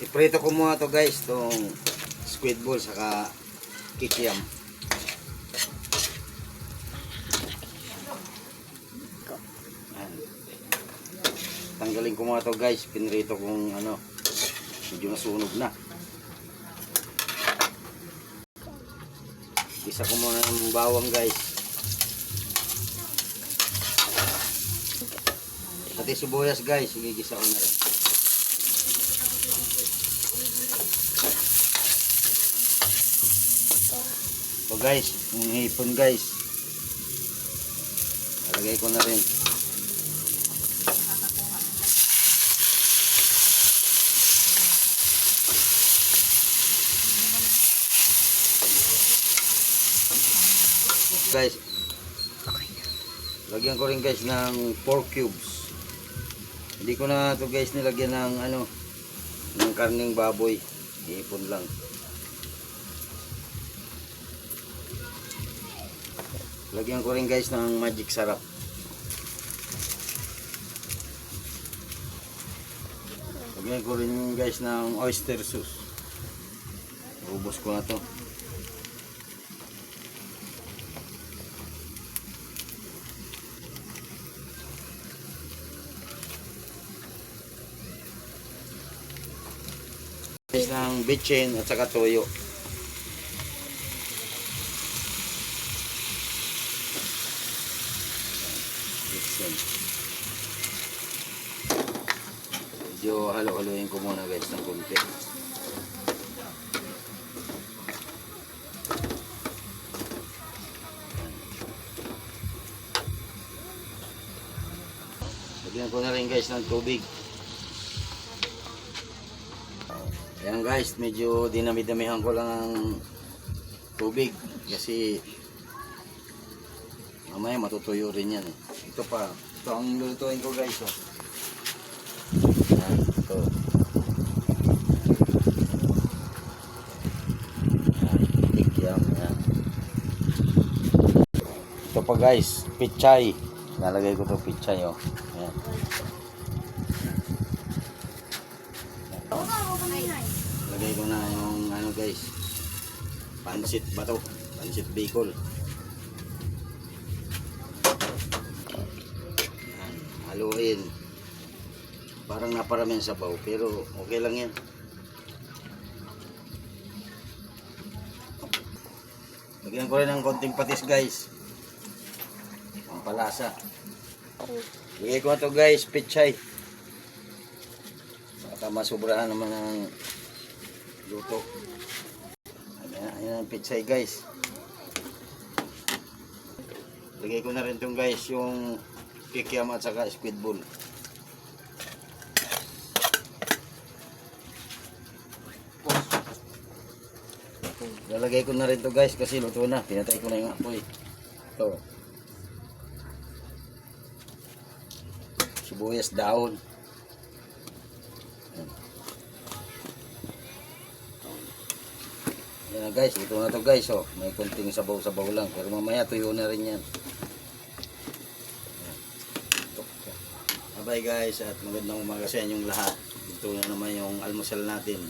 Iprito ko muna to guys, tong squid ball saka kikiam. Tanggalin ko muna to guys, pinrito kong ano, medyo nasunog na. Isa ko muna ng bawang guys. Pati sibuyas guys, igigisa ko na rin. So guys, yung hipon guys, nalagay ko na rin. Guys, lagyan ko rin guys ng 4 cubes. Hindi ko na to guys nilagyan ng ano, ng karning baboy, hipon lang. Lagyan ko rin guys ng magic sarap. Lagyan ko rin guys ng oyster sauce. Ubos ko na to. Ng bitchin at saka toyo. Bitchin. Medyo halo-haloyin ko muna guys ng konti. Lagyan ko na rin guys ng tubig. Ayan guys, medyo dinami-damihan ko lang ang tubig kasi mamaya matutuyo rin yan eh. Ito pa, ito ang lulutuin ko guys. Oh. Ayan, ito. Ayan, ayan. Ito pa guys, pichay. Nalagay ko ito pichay. Oh. Ayan. Lagay ko na yung ano guys, pansit ba to? Pansit bacon. Yan, haluin. Parang naparami ang sabaw pero okay lang yan. Lagyan ko rin ng konting patis guys, ang palasa. Lagay ko na to guys, pichay. Baka masubrahan naman ng luto. Ayan ang pichay guys. Lagay ko na rin itong guys yung kikiam at saka squid ball. Lalagay ko na rin ito guys kasi luto na. Pinatay ko na yung apoy. Ito. Sibuyas daon. Yan na guys, ito na to guys. Oh. May konting sabaw-sabaw lang. Pero mamaya tuyo na rin yan. Bye guys at magandang umaga sa inyong lahat. Ito na naman yung almusal natin.